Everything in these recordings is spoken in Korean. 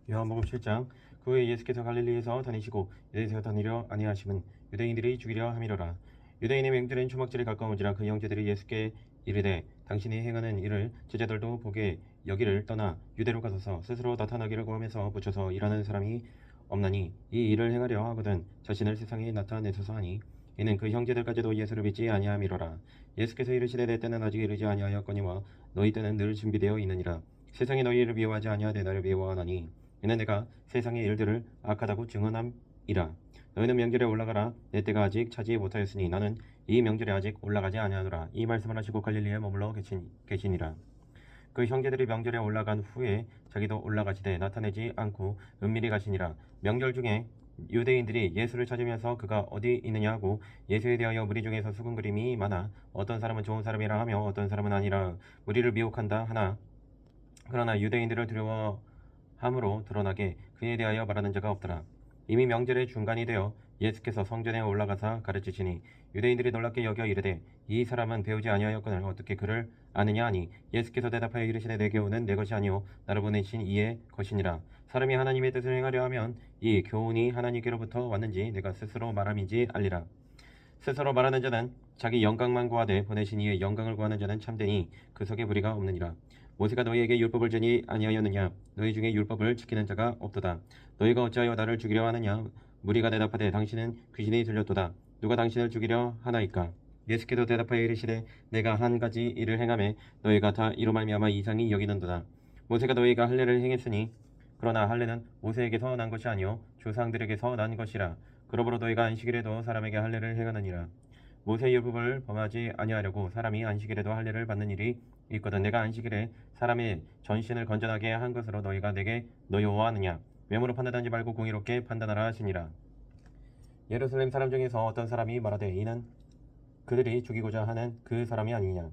요한복음 7장. 그 후에 예수께서 갈릴리에서 다니시고 유대에서 다니려 아니하심은 유대인들이 죽이려 함이로라. 유대인의 명절엔 초막절이 가까운지라 그 형제들이 예수께 이르되 당신이 행하는 일을 제자들도 보게 여기를 떠나 유대로 가소서. 스스로 나타나기를 구하면서 붙여서 일하는 사람이 없나니 이 일을 행하려 하거든 자신을 세상에 나타내소서 하니 이는 그 형제들까지도 예수를 믿지 아니함이로라. 예수께서 이르시되 내 때는 아직 이르지 아니하였거니와 너희 때는 늘 준비되어 있느니라. 세상이 너희를 미워하지 아니하되 나를 미워하나니 이는 내가 세상의 일들을 악하다고 증언함이라. 너희는 명절에 올라가라. 내 때가 아직 차지 못하였으니 나는 이 명절에 아직 올라가지 아니하노라. 이 말씀을 하시고 갈릴리에 머물러 계시니라. 그 형제들이 명절에 올라간 후에 자기도 올라가시되 나타내지 않고 은밀히 가시니라. 명절 중에 유대인들이 예수를 찾으면서 그가 어디 있느냐 하고 예수에 대하여 무리 중에서 수군거림이 많아 어떤 사람은 좋은 사람이라 하며 어떤 사람은 아니라 무리를 미혹한다 하나 그러나 유대인들을 두려워함으로 드러나게 그에 대하여 말하는 자가 없더라. 이미 명절의 중간이 되어 예수께서 성전에 올라가사 가르치시니 유대인들이 놀랍게 여겨 이르되 이 사람은 배우지 아니하였거늘 어떻게 그를 아느냐 하니 예수께서 대답하여 이르시되 내 교훈은 내 것이 아니요 나를 보내신 이의 것이니라. 사람이 하나님의 뜻을 행하려 하면 이 교훈이 하나님께로부터 왔는지 내가 스스로 말함인지 알리라. 스스로 말하는 자는 자기 영광만 구하되 보내신 이의 영광을 구하는 자는 참되니 그 속에 무리가 없느니라. 모세가 너희에게 율법을 주니 아니하였느냐? 너희 중에 율법을 지키는 자가 없도다. 너희가 어찌하여 나를 죽이려 하느냐? 무리가 대답하되 당신은 귀신이 들렸도다. 누가 당신을 죽이려 하나이까? 예수께서 대답하여 이르시되 내가 한 가지 일을 행하매 너희가 다 이로 말미암아 이상히 여기는도다. 모세가 너희가 할례를 행했으니 그러나 할례는 모세에게서 난 것이 아니요 조상들에게서 난 것이라. 그러므로 너희가 안식일에도 사람에게 할례를 행하느니라. 모세의 율법을 범하지 아니하려고 사람이 안식일에도 할례를 받는 일이 있거든 내가 안식일에 사람의 전신을 건전하게 한 것으로 너희가 내게 노여워하느냐? 외모로 판단하지 말고 공의롭게 판단하라 하시니라. 예루살렘 사람 중에서 어떤 사람이 말하되 이는 그들이 죽이고자 하는 그 사람이 아니냐?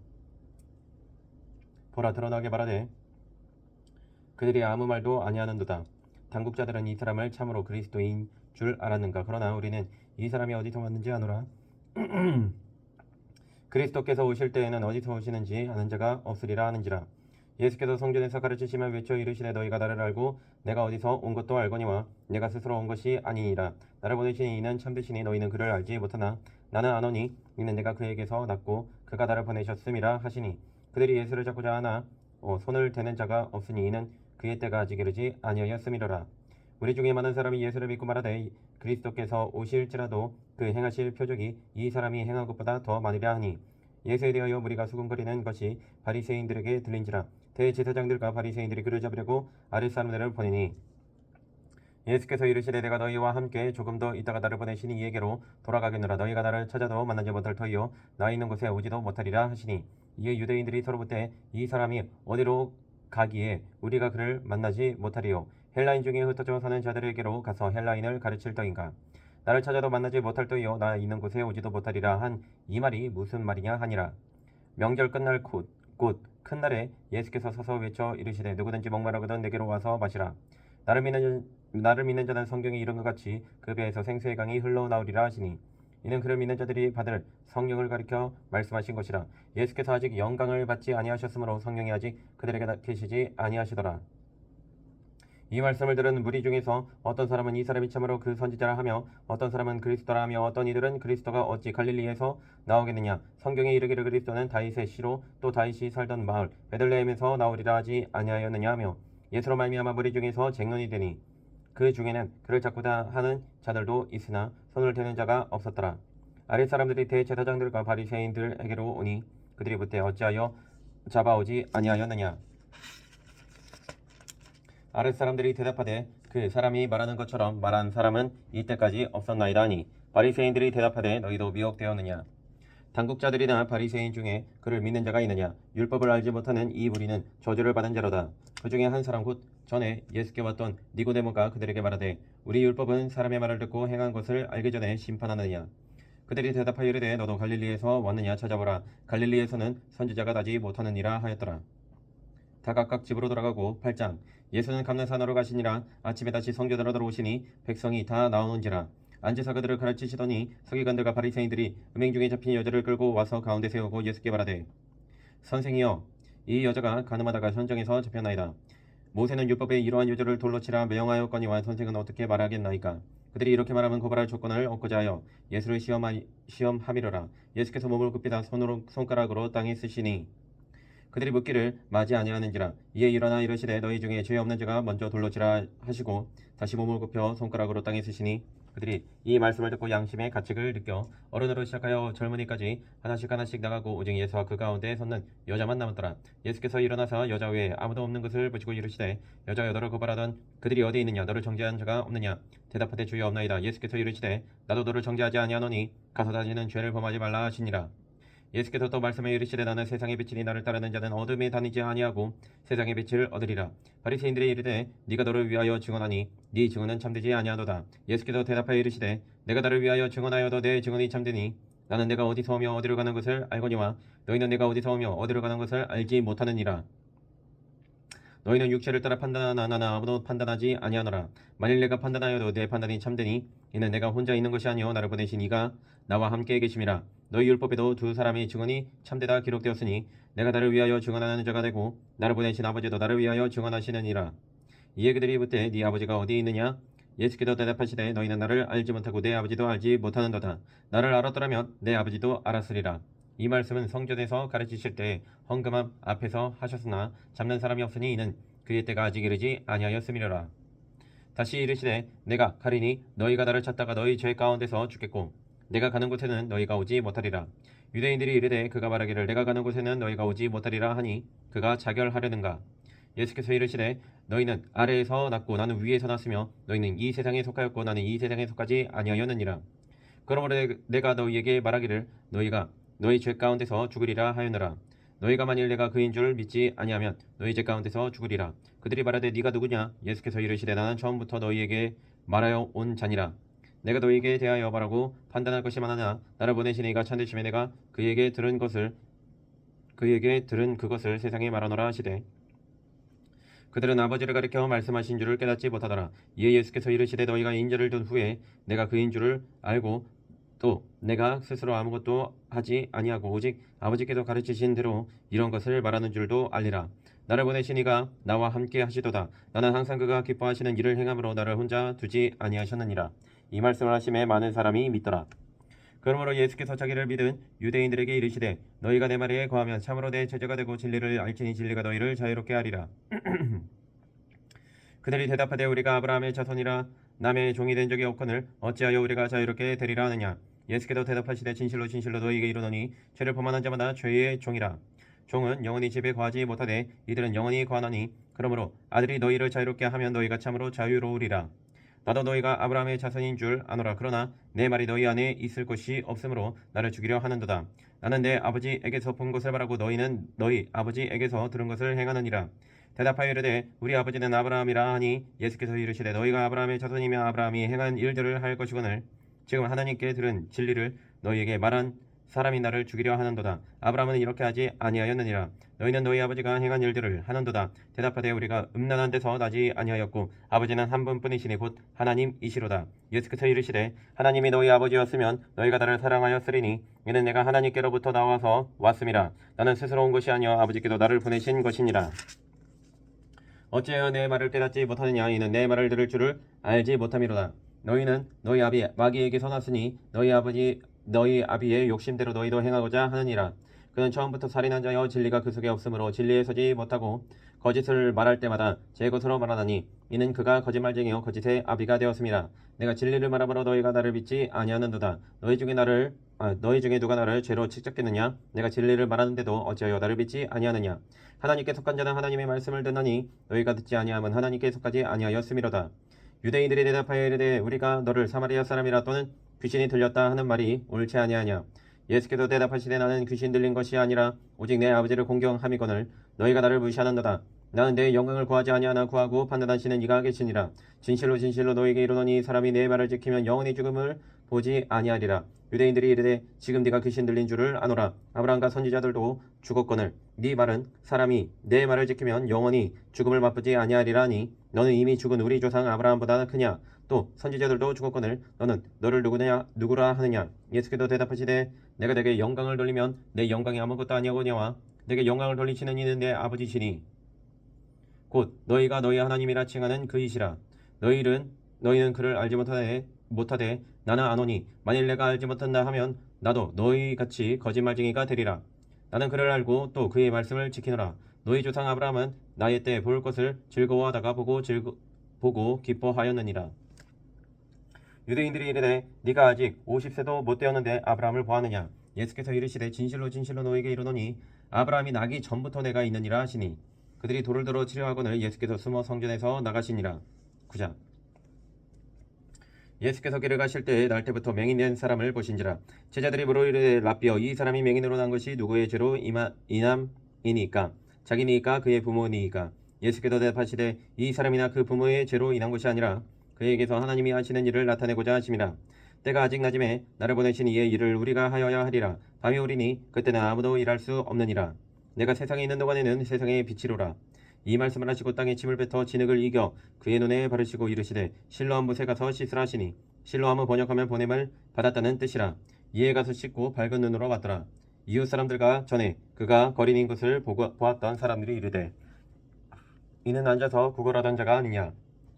보라 드러나게 말하되 그들이 아무 말도 아니하는도다. 당국자들은 이 사람을 참으로 그리스도인 줄 알았는가? 그러나 우리는 이 사람이 어디서 왔는지 아노라. 그리스도께서 오실 때에는 어디서 오시는지 아는 자가 없으리라 하는지라. 예수께서 성전에서 가르치시며 외쳐 이르시되 너희가 나를 알고 내가 어디서 온 것도 알거니와 내가 스스로 온 것이 아니니라. 나를 보내신 이는 참되시니 너희는 그를 알지 못하나 나는 아노니 이는 내가 그에게서 났고 그가 나를 보내셨음이라 하시니 그들이 예수를 잡고자 하나 손을 대는 자가 없으니 이는 그의 때가 아직 이르지 아니하였음이로라. 우리 중에 많은 사람이 예수를 믿고 말하되 그리스도께서 오실지라도 그 행하실 표적이 이 사람이 행한 것보다 더 많으랴 하니 예수에 대하여 무리가 수군거리는 것이 바리새인들에게 들린지라. 대제사장들과 바리새인들이 그를 잡으려고 아랫사람들을 보내니 예수께서 이르시되 내가 너희와 함께 조금 더 있다가 나를 보내시니 이에게로 돌아가겠노라. 너희가 나를 찾아도 만나지 못할 터이요 나 있는 곳에 오지도 못하리라 하시니 이에 유대인들이 서로 묻되 이 사람이 어디로 가기에 우리가 그를 만나지 못하리요? 헬라인 중에 흩어져 사는 자들에게로 가서 헬라인을 가르칠 터인가? 나를 찾아도 만나지 못할 터이요 나 있는 곳에 오지도 못하리라 한 이 말이 무슨 말이냐 하니라. 명절 끝날 곧 큰 날에 예수께서 서서 외쳐 이르시되 누구든지 목마르거든 내게로 와서 마시라. 나를 믿는 자는 성경에 이른 것 같이 그 배에서 생수의 강이 흘러나오리라 하시니 이는 그를 믿는 자들이 받을 성령을 가리켜 말씀하신 것이라. 예수께서 아직 영광을 받지 아니하셨으므로 성령이 아직 그들에게 계시지 아니하시더라. 이 말씀을 들은 무리 중에서 어떤 사람은 이 사람이 참으로 그 선지자라 하며 어떤 사람은 그리스도라 하며 어떤 이들은 그리스도가 어찌 갈릴리에서 나오겠느냐? 성경에 이르기를 그리스도는 다윗의 씨로 또 다윗이 살던 마을 베들레헴에서 나오리라 하지 아니하였느냐 하며 예수로 말미암아 무리 중에서 쟁론이 되니 그 중에는 그를 잡고자 하는 자들도 있으나 손을 대는 자가 없었더라. 아랫 사람들이 대제사장들과 바리새인들에게로 오니 그들이 묻되 어찌하여 잡아오지 아니하였느냐? 아랫 사람들이 대답하되 그 사람이 말하는 것처럼 말한 사람은 이때까지 없었나이다 하니 바리새인들이 대답하되 너희도 미혹되었느냐? 당국자들이나 바리새인 중에 그를 믿는 자가 있느냐? 율법을 알지 못하는 이 무리는 저주를 받은 자로다. 그 중에 한 사람 곧 전에 예수께 왔던 니고데모가 그들에게 말하되 우리 율법은 사람의 말을 듣고 행한 것을 알기 전에 심판하느냐? 그들이 대답하여 이르되 너도 갈릴리에서 왔느냐? 찾아보라. 갈릴리에서는 선지자가 나지 못하느니라 하였더라. 다 각각 집으로 돌아가고 8장. 예수는 감난산으로 가시니라. 아침에 다시 성전으로 들어오시니 백성이 다 나오는지라. 앉으사 그들을 가르치시더니 서기관들과 바리새인들이 음행 중에 잡힌 여자를 끌고 와서 가운데 세우고 예수께 말하되 선생이여 이 여자가 간음하다가 현장에서 잡혔나이다. 모세는 율법에 이러한 여자를 돌로 치라 명하였거니와 선생은 어떻게 말하겠나이까. 그들이 이렇게 말하면 고발할 조건을 얻고자 하여 예수를 시험함이로라. 예수께서 몸을 굽히다 손가락으로 땅에 쓰시니 그들이 묻기를 마지 아니하는지라. 이에 일어나 이르시되 너희 중에 죄 없는 자가 먼저 돌로 치라 하시고 다시 몸을 굽혀 손가락으로 땅에 쓰시니 그들이 이 말씀을 듣고 양심의 가책을 느껴 어른으로 시작하여 젊은이까지 하나씩 하나씩 나가고 오직 예수와 그 가운데 섰는 여자만 남았더라. 예수께서 일어나서 여자 외에 아무도 없는 것을 보시고 이르시되 여자 여더러 고발하던 그들이 어디 있느냐. 너를 정죄한 자가 없느냐. 대답하되 주여 없나이다. 예수께서 이르시되 나도 너를 정죄하지 아니하노니 가서 다시는 죄를 범하지 말라 하시니라. 예수께서 또 말씀에 이르시되 나는 세상의 빛이니 나를 따르는 자는 어둠에 다니지 아니하고 세상의 빛을 얻으리라. 바리새인들이 이르되 네가 너를 위하여 증언하니 네 증언은 참되지 아니하도다. 예수께서 대답하여 이르시되 내가 나를 위하여 증언하여도 내 증언이 참되니 나는 내가 어디서 오며 어디로 가는 것을 알거니와 너희는 내가 어디서 오며 어디로 가는 것을 알지 못하느니라. 너희는 육체를 따라 판단하나 나는 아무도 판단하지 아니하노라. 만일 내가 판단하여도 내 판단이 참되니 이는 내가 혼자 있는 것이 아니요 나를 보내신 이가 나와 함께 계심이라. 너희 율법에도 두 사람의 증언이 참되다 기록되었으니 내가 나를 위하여 증언하는 자가 되고 나를 보내신 아버지도 나를 위하여 증언하시느니라. 이에 그들이 묻되 네 아버지가 어디 있느냐. 예수께서 대답하시되 너희는 나를 알지 못하고 내 아버지도 알지 못하는도다. 나를 알았더라면 내 아버지도 알았으리라. 이 말씀은 성전에서 가르치실 때 헌금함 앞에서 하셨으나 잡는 사람이 없으니 이는 그의 때가 아직 이르지 아니하였음이로라. 다시 이르시되 내가 가리니 너희가 나를 찾다가 너희 죄 가운데서 죽겠고 내가 가는 곳에는 너희가 오지 못하리라. 유대인들이 이르되 그가 말하기를 내가 가는 곳에는 너희가 오지 못하리라 하니 그가 자결하려는가. 예수께서 이르시되 너희는 아래에서 났고 나는 위에서 났으며 너희는 이 세상에 속하였고 나는 이 세상에 속하지 아니하였느니라. 그러므로 내가 너희에게 말하기를 너희가 너희 죄 가운데서 죽으리라 하였노라. 너희가 만일 내가 그인 줄 믿지 아니하면 너희 죄 가운데서 죽으리라. 그들이 말하되 네가 누구냐. 예수께서 이르시되 나는 처음부터 너희에게 말하여 온 자니라. 내가 너희에게 대하여 말하고 판단할 것이 많으나 나를 보내신 이가 참되심에 내가 그에게 들은 그것을 세상에 말하노라 하시되 그들은 아버지를 가리켜 말씀하신 줄을 깨닫지 못하더라. 이에 예수께서 이르시되 너희가 인자를 둔 후에 내가 그인 줄을 알고 또 내가 스스로 아무것도 하지 아니하고 오직 아버지께서 가르치신 대로 이런 것을 말하는 줄도 알리라. 나를 보내신 이가 나와 함께 하시도다. 나는 항상 그가 기뻐하시는 일을 행함으로 나를 혼자 두지 아니하셨느니라. 이 말씀을 하심에 많은 사람이 믿더라. 그러므로 예수께서 자기를 믿은 유대인들에게 이르시되 너희가 내 말에 거하면 참으로 내 제자가 되고 진리를 알지니 진리가 너희를 자유롭게 하리라. 그들이 대답하되 우리가 아브라함의 자손이라 남의 종이 된 적이 없거늘 어찌하여 우리가 자유롭게 되리라 하느냐. 예수께서 대답하시되 진실로 진실로 너희에게 이르노니 죄를 범하는 자마다 죄의 종이라. 종은 영원히 집에 거하지 못하되 이들은 영원히 거하나니 그러므로 아들이 너희를 자유롭게 하면 너희가 참으로 자유로우리라. 나도 너희가 아브라함의 자손인 줄 아노라. 그러나 내 말이 너희 안에 있을 것이 없으므로 나를 죽이려 하는도다. 나는 내 아버지에게서 본 것을 말하고 너희는 너희 아버지에게서 들은 것을 행하느니라. 대답하여 이르되 우리 아버지는 아브라함이라 하니 예수께서 이르시되 너희가 아브라함의 자손이며 아브라함이 행한 일들을 할 것이거늘 지금 하나님께 들은 진리를 너희에게 말한 사람이 나를 죽이려 하는도다. 아브라함은 이렇게 하지 아니하였느니라. 너희는 너희 아버지가 행한 일들을 하는도다. 대답하되 우리가 음란한 데서 나지 아니하였고 아버지는 한 분뿐이시니 곧 하나님이시로다. 예수께서 이르시되 하나님이 너희 아버지였으면 너희가 나를 사랑하였으리니 이는 내가 하나님께로부터 나와서 왔음이라. 나는 스스로 온 것이 아니여 아버지께도 나를 보내신 것이니라. 어찌하여 내 말을 깨닫지 못하느냐. 이는 내 말을 들을 줄을 알지 못함이로다. 너희는 너희 아비 마귀에게서 났으니 너희 아비의 욕심대로 너희도 행하고자 하느니라. 그는 처음부터 살인한 자여 진리가 그 속에 없으므로 진리에 서지 못하고 거짓을 말할 때마다 제 것으로 말하나니 이는 그가 거짓말쟁이요 거짓의 아비가 되었음이라. 내가 진리를 말함으로 너희가 나를 믿지 아니하는도다. 너희 중에 누가 나를 죄로 책잡겠느냐. 내가 진리를 말하는데도 어찌하여 나를 믿지 아니하느냐. 하나님께 속한 자는 하나님의 말씀을 듣나니 너희가 듣지 아니함은 하나님께 속하지 아니하였음이로다. 유대인들이 대답하여 이르되 우리가 너를 사마리아 사람이라 또는 귀신이 들렸다 하는 말이 옳지 아니하냐. 예수께서 대답하시되 나는 귀신 들린 것이 아니라 오직 내 아버지를 공경함이거늘 너희가 나를 무시하는도다. 나는 내 영광을 구하지 아니하나 구하고 판단하시는 이가 계시니라. 진실로 진실로 너에게 이르노니 사람이 내 말을 지키면 영원히 죽음을 보지 아니하리라. 유대인들이 이르되 지금 네가 귀신 들린 줄을 아노라. 아브라함과 선지자들도 죽었거늘 네 말은 사람이 내 말을 지키면 영원히 죽음을 맛보지 아니하리라니 너는 이미 죽은 우리 조상 아브라함보다 크냐. 또 선지자들도 죽었거늘 너는 너를 누구라 하느냐. 예수께서 대답하시되 내가 내게 영광을 돌리면 내 영광이 아무것도 아니하거니와 내게 영광을 돌리시는 이는 내 아버지시니 곧 너희가 너희 하나님이라 칭하는 그이시라. 너희는 그를 알지 못하되 나는 아노니 만일 내가 알지 못한다 하면 나도 너희 같이 거짓말쟁이가 되리라. 나는 그를 알고 또 그의 말씀을 지키노라. 너희 조상 아브라함은 나의 때 볼 것을 즐거워하다가 보고 기뻐하였느니라. 유대인들이 이르되 네가 아직 50세도 못 되었는데 아브라함을 보았느냐. 예수께서 이르시되 진실로 진실로 너에게 이르노니 아브라함이 나기 전부터 내가 있느니라 하시니 그들이 돌을 들어 치려 하거늘 예수께서 숨어 성전에서 나가시니라. 9장. 예수께서 길을 가실 때에 날 때부터 맹인된 사람을 보신지라. 제자들이 물어 이르되 라삐여 이 사람이 맹인으로 난 것이 누구의 죄로 인함이니까 자기니까 그의 부모니까. 예수께서 대답하시되 이 사람이나 그 부모의 죄로 인한 것이 아니라 그에게서 하나님이 하시는 일을 나타내고자 하심이라. 때가 아직 낮음에 나를 보내신 이의 일을 우리가 하여야 하리라. 밤이 오리니 그때는 아무도 일할 수 없느니라. 내가 세상에 있는 동안에는 세상의 빛이로라. 이 말씀을 하시고 땅에 침을 뱉어 진흙을 이겨 그의 눈에 바르시고 이르시되 실로암 못에 가서 씻으라 하시니 실로암은 번역하면 보냄을 받았다는 뜻이라. 이에 가서 씻고 밝은 눈으로 왔더라. 이웃 사람들과 전에 그가 거린인 것을 보았던 사람들이 이르되 이는 앉아서 구걸하던 자가 아니냐.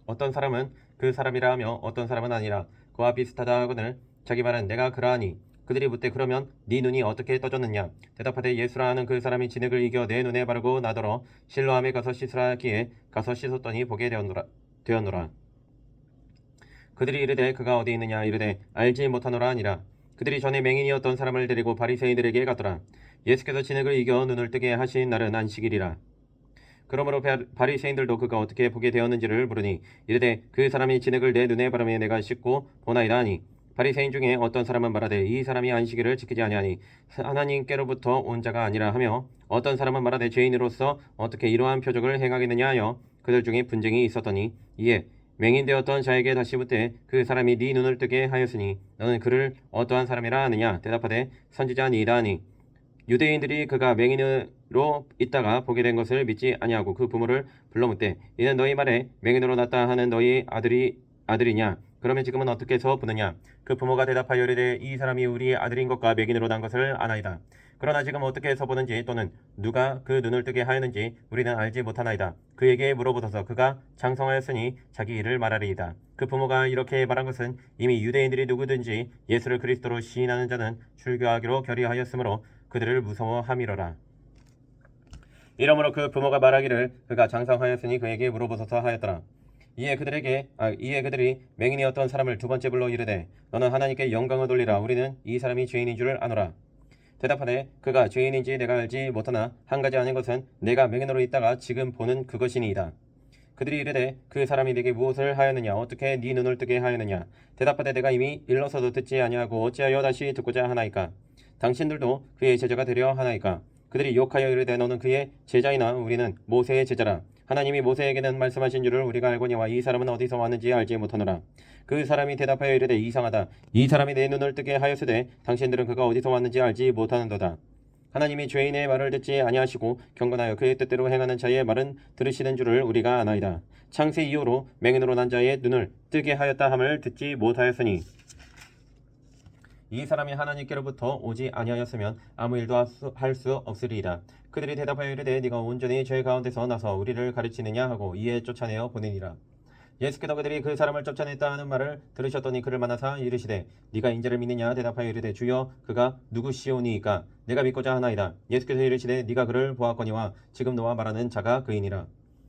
어떤 사람은 그 사람이라 하며 어떤 사람은 아니라 그와 비슷하다 하거늘 자기 말은 내가 그러하니 그들이 묻되 그러면 네 눈이 어떻게 떠졌느냐. 대답하되 예수라 하는 그 사람이 진흙을 이겨 내 눈에 바르고 나더러 실로암에 가서 씻으라 하기에 가서 씻었더니 보게 되었노라. 그들이 이르되 그가 어디 있느냐. 이르되 알지 못하노라 하니라. 그들이 전에 맹인이었던 사람을 데리고 바리새인들에게 갔더라. 예수께서 진흙을 이겨 눈을 뜨게 하신 날은 안식일이라. 그러므로 바리새인들도 그가 어떻게 보게 되었는지를 물으니 이르되 그 사람이 진흙을 내 눈에 바르매 내가 씻고 보나이다 하니 바리새인 중에 어떤 사람은 말하되 이 사람이 안식일을 지키지 아니하니 하나님께로부터 온 자가 아니라 하며 어떤 사람은 말하되 죄인으로서 어떻게 이러한 표적을 행하겠느냐 하여 그들 중에 분쟁이 있었더니 이에 맹인되었던 자에게 다시 묻되 그 사람이 네 눈을 뜨게 하였으니 너는 그를 어떠한 사람이라 하느냐. 대답하되 선지자니이다 하니 유대인들이 그가 맹인으로 있다가 보게 된 것을 믿지 아니하고 그 부모를 불러 묻되 이는 너희 말에 맹인으로 났다 하는 너희 아들이냐. 그러면 지금은 어떻게 해서 보느냐. 그 부모가 대답하여 이르되 이 사람이 우리 아들인 것과 맹인으로 난 것을 아나이다. 그러나 지금 어떻게 해서 보는지 또는 누가 그 눈을 뜨게 하였는지 우리는 알지 못하나이다. 그에게 물어보소서. 그가 장성하였으니 자기 일을 말하리이다. 그 부모가 이렇게 말한 것은 이미 유대인들이 누구든지 예수를 그리스도로 시인하는 자는 출교하기로 결의하였으므로 그들을 무서워함이로라. 이러므로 그 부모가 말하기를 그가 장성하였으니 그에게 물어보소서 하였더라. 이에 그들이 맹인이었던 사람을 두 번째 불러 이르되 너는 하나님께 영광을 돌리라. 우리는 이 사람이 죄인인 줄 아노라. 대답하되 그가 죄인인지 내가 알지 못하나 한 가지 아는 것은 내가 맹인으로 있다가 지금 보는 그것이니이다. 그들이 이르되 그 사람이 내게 무엇을 하였느냐. 어떻게 네 눈을 뜨게 하였느냐. 대답하되 내가 이미 일러서도 듣지 아니하고 어찌하여 다시 듣고자 하나이까. 당신들도 그의 제자가 되려 하나이까. 그들이 욕하여 이르되 너는 그의 제자이나 우리는 모세의 제자라. 하나님이 모세에게는 말씀하신 줄을 우리가 알거니와 이 사람은 어디서 왔는지 알지 못하노라. 그 사람이 대답하여 이르되 이상하다. 이 사람이 내 눈을 뜨게 하였으되 당신들은 그가 어디서 왔는지 알지 못하는도다. 하나님이 죄인의 말을 듣지 아니하시고 경건하여 그의 뜻대로 행하는 자의 말은 들으시는 줄을 우리가 아나이다. 창세 이후로 맹인으로 난 자의 눈을 뜨게 하였다 함을 듣지 못하였으니 이 사람이 하나님께로부터 오지 아니하였으면 아무 일도 할 수 없으리이다. 그들이 대답하여 이르되 네가 온전히 죄 가운데서 나서 우리를 가르치느냐 하고 이에 쫓아내어 보내니라. 예수께서 그들이 그 사람을 쫓아냈다 하는 말을 들으셨더니 그를 만나사 이르시되 네가 인자를 믿느냐. 대답하여 이르되 주여 그가 누구시오니이까. 내가 믿고자 하나이다. 예수께서 이르시되 네가 그를 보았거니와 지금 너와 말하는 자가 그이니라.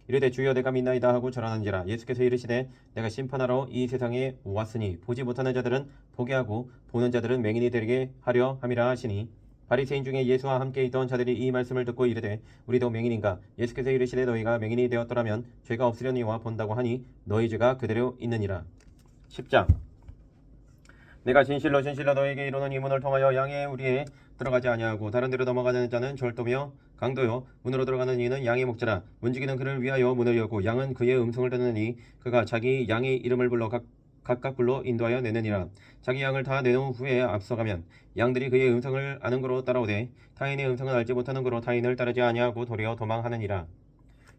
이르되 주여 내가 믿나이다 하고 절하는지라. 예수께서 이르시되 내가 심판하러 이 세상에 왔으니 보지 못하는 자들은 보게 하고 보는 자들은 맹인이 되게 하려 함이라 하시니 바리새인 중에 예수와 함께 있던 자들이 이 말씀을 듣고 이르되 우리도 맹인인가. 예수께서 이르시되 너희가 맹인이 되었더라면 죄가 없으려니와 본다고 하니 너희 죄가 그대로 있느니라. 10장. 내가 진실로 진실로 너에게 이르노니 문을 통하여 양의 우리에 들어가지 아니하고 다른 데로 넘어가는 자는 절도며 강도요 문으로 들어가는 이는 양의 목자라. 문지기는 그를 위하여 문을 열고 양은 그의 음성을 듣느니 그가 자기 양의 이름을 불러 각각 불러 인도하여 내느니라. 자기 양을 다 내놓은 후에 앞서가면 양들이 그의 음성을 아는 거로 따라오되 타인의 음성을 알지 못하는 거로 타인을 따르지 아니하고 도리어 도망하느니라.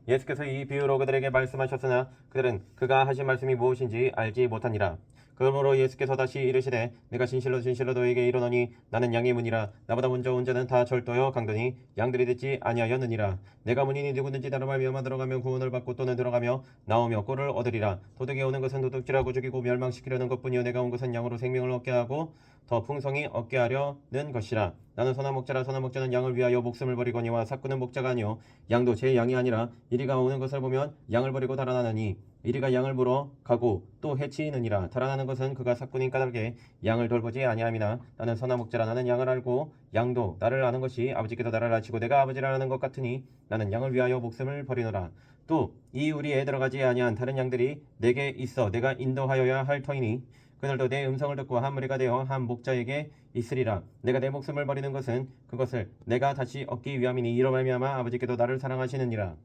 예수께서 이 비유로 그들에게 말씀하셨으나 그들은 그가 하신 말씀이 무엇인지 알지 못하니라. 그러므로 예수께서 다시 이르시되 내가 진실로 진실로 너에게 이르노니 나는 양의 문이라. 나보다 먼저 온 자는 다 절도여 강도니 양들이 듣지 아니하였느니라. 내가 문이니 누구든지 나로 말미암아 들어가면 구원을 받고 또는 들어가며 나오며 꼴을 얻으리라. 도둑이 오는 것은 도둑질하고 죽이고 멸망시키려는 것뿐이요 내가 온 것은 양으로 생명을 얻게 하고 더 풍성히 얻게 하려는 것이라. 나는 선한 목자라. 선한 목자는 양을 위하여 목숨을 버리거니와 삭구는 목자가 아니요 양도 제 양이 아니라. 이리가 오는 것을 보면 양을 버리고 달아나느니 이리가 양을 물어 가고 또 해치느니라. 달아나는 것은 그가 삭구니 까닭에 양을 돌보지 아니함이나 나는 선한 목자라. 나는 양을 알고 양도 나를 아는 것이 아버지께서 나를 아시고 내가 아버지를 아는 것 같으니 나는 양을 위하여 목숨을 버리노라. 또 이 우리에 들어가지 아니한 다른 양들이 내게 있어 내가 인도하여야 할 터이니 그들도 내 음성을 듣고 한 무리가 되어 한 목자에게 있으리라. 내가 내 목숨을 버리는 것은 그것을 내가 다시 얻기 위함이니 이로 말미암아 아버지께도 나를 사랑하시느니라.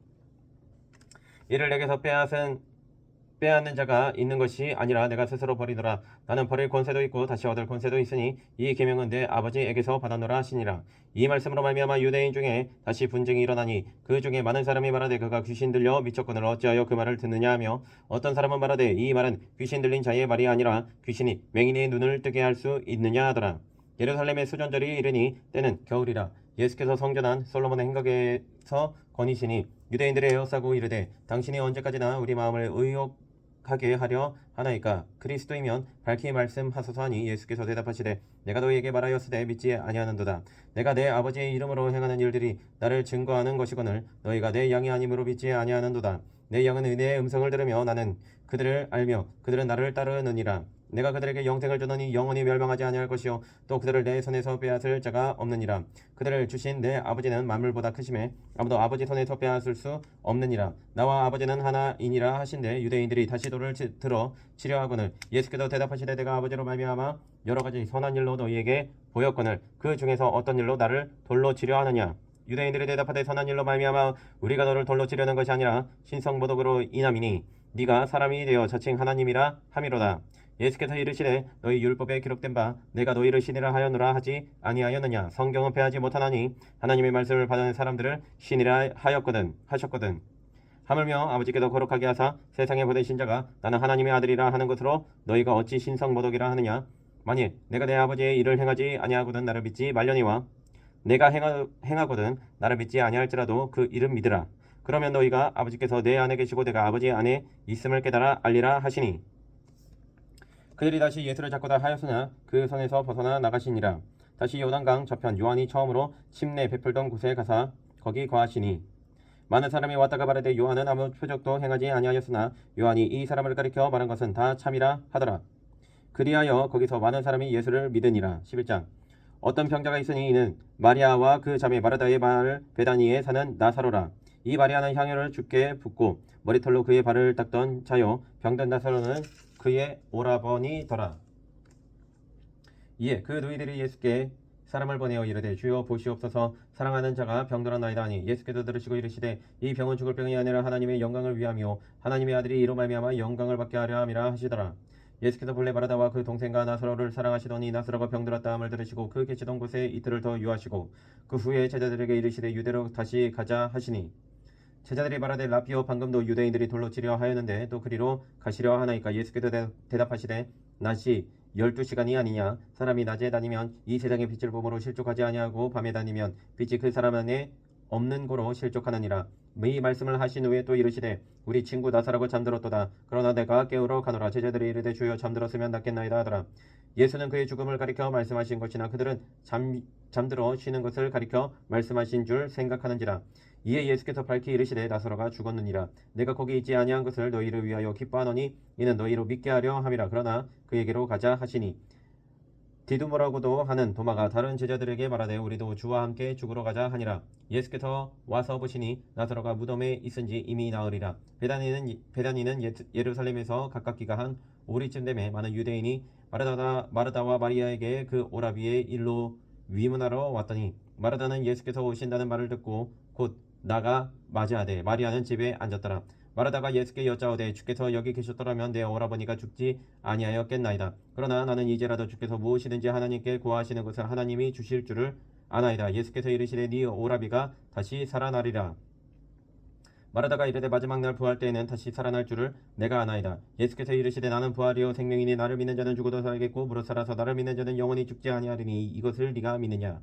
이를 내게서 빼앗는 자가 있는 것이 아니라 내가 스스로 버리노라. 나는 버릴 권세도 있고 다시 얻을 권세도 있으니 이 계명은 내 아버지에게서 받았노라 하시니라. 이 말씀으로 말미암아 유대인 중에 다시 분쟁이 일어나니 그 중에 많은 사람이 말하되 그가 귀신 들려 미쳤거늘 어찌하여 그 말을 듣느냐 하며 어떤 사람은 말하되 이 말은 귀신 들린 자의 말이 아니라 귀신이 맹인의 눈을 뜨게 할 수 있느냐 하더라. 예루살렘의 수전절이 이르니 때는 겨울이라. 예수께서 성전한 솔로몬의 행각에서 거니시니 유대인들의 에워싸고 이르되 당신이 언제까지나 우리 마음을 의혹하게 하려 하나이까. 그리스도이면 밝히 말씀하소서 하니 예수께서 대답하시되 내가 너희에게 말하였으되 믿지 아니하는도다. 내가 내 아버지의 이름으로 행하는 일들이 나를 증거하는 것이거늘 너희가 내 양이 아님으로 믿지 아니하는도다. 내 양은 내 음성을 들으며 나는 그들을 알며 그들은 나를 따르느니라. 내가 그들에게 영생을 주노니 영원히 멸망하지 아니할 것이요 또 그들을 내 손에서 빼앗을 자가 없느니라. 그들을 주신 내 아버지는 만물보다 크심에 아무도 아버지 손에서 빼앗을 수 없느니라. 나와 아버지는 하나이니라 하신대 유대인들이 다시 돌을 들어 치려하거늘 예수께서 대답하시되 내가 아버지로 말미암아 여러 가지 선한 일로 너희에게 보였거늘 그 중에서 어떤 일로 나를 돌로 치려 하느냐. 유대인들이 대답하되 선한 일로 말미암아 우리가 너를 돌로 치려는 것이 아니라 신성모독으로 인함이니 네가 사람이 되어 자칭 하나님이라 함이로다. 예수께서 이르시되 너희 율법에 기록된 바 내가 너희를 신이라 하였노라 하지 아니하였느냐. 성경은 패하지 못하나니 하나님의 말씀을 받은 사람들을 신이라 하셨거든. 하물며 아버지께서 거룩하게 하사 세상에 보내신 자가 나는 하나님의 아들이라 하는 것으로 너희가 어찌 신성모독이라 하느냐. 만일 내가 내 아버지의 일을 행하지 아니하거든 나를 믿지 말려니와 내가 행하거든 나를 믿지 아니할지라도 그 이름 믿으라. 그러면 너희가 아버지께서 내 안에 계시고 내가 아버지 안에 있음을 깨달아 알리라 하시니 그들이 다시 예수를 잡고자 하였으나 그 손에서 벗어나 나가시니라. 다시 요단강 저편 요한이 처음으로 침례 베풀던 곳에 가사 거기 거하시니 많은 사람이 왔다가 말하되 요한은 아무 표적도 행하지 아니하였으나 요한이 이 사람을 가리켜 말한 것은 다 참이라 하더라. 그리하여 거기서 많은 사람이 예수를 믿으니라. 11장 어떤 병자가 있으니 이는 마리아와 그 자매 마르다의 말 베다니에 사는 나사로라. 이 마리아는 향유를 주께 붓고 머리털로 그의 발을 닦던 자요 병든 나사로는 그의 오라버니더라. 이에 그 누이들이 예수께 사람을 보내어 이르되 주여 보시옵소서 사랑하는 자가 병들었나이다 하니 예수께서 들으시고 이르시되 이 병은 죽을 병이 아니라 하나님의 영광을 위함이요 하나님의 아들이 이로 말미암아 영광을 받게 하려 함이라 하시더라. 예수께서 본래 마르다와 그 동생과 나사로를 사랑하시더니 나사로가 병들었다 함을 들으시고 그 계시던 곳에 이틀을 더 유하시고 그 후에 제자들에게 이르시되 유대로 다시 가자 하시니 제자들이 말하되 라피오 방금도 유대인들이 돌로 치려 하였는데 또 그리로 가시려 하나이까. 예수께서 대답하시되 낮이 12시간이 아니냐. 사람이 낮에 다니면 이 세상의 빛을 보므로 실족하지 아니하고 밤에 다니면 빛이 그 사람 안에 없는 고로 실족하느니라. 이 말씀을 하신 후에 또 이르시되 우리 친구 나사로가 잠들었도다. 그러나 내가 깨우러 가노라. 제자들이 이르되 주여 잠들었으면 낫겠나이다 하더라. 예수는 그의 죽음을 가리켜 말씀하신 것이나 그들은 잠들어 쉬는 것을 가리켜 말씀하신 줄 생각하는지라. 이에 예수께서 밝히 이르시되 나사로가 죽었느니라. 내가 거기 있지 아니한 것을 너희를 위하여 기뻐하노니 이는 너희로 믿게 하려 함이라. 그러나 그에게로 가자 하시니 디두모라고도 하는 도마가 다른 제자들에게 말하되 우리도 주와 함께 죽으러 가자 하니라. 예수께서 와서 보시니 나사로가 무덤에 있은지 이미 나으리라. 베다니는 예루살렘에서 가깝기가 한 오리쯤 되매 많은 유대인이 마르다와 마리아에게 그 오라비의 일로 위문하러 왔더니 마르다는 예수께서 오신다는 말을 듣고 곧 나가 맞이하되 마리아는 집에 앉았더라. 마르다가 예수께 여짜오되 주께서 여기 계셨더라면 내 오라버니가 죽지 아니하였겠나이다. 그러나 나는 이제라도 주께서 무엇이든지 하나님께 구하시는 것을 하나님이 주실 줄을 아나이다. 예수께서 이르시되 네 오라비가 다시 살아나리라. 마르다가 이르되 마지막 날 부활 때에는 다시 살아날 줄을 내가 아나이다. 예수께서 이르시되 나는 부활이요 생명이니 나를 믿는 자는 죽어도 살겠고 무릇 살아서 나를 믿는 자는 영원히 죽지 아니하리니 이것을 네가 믿느냐.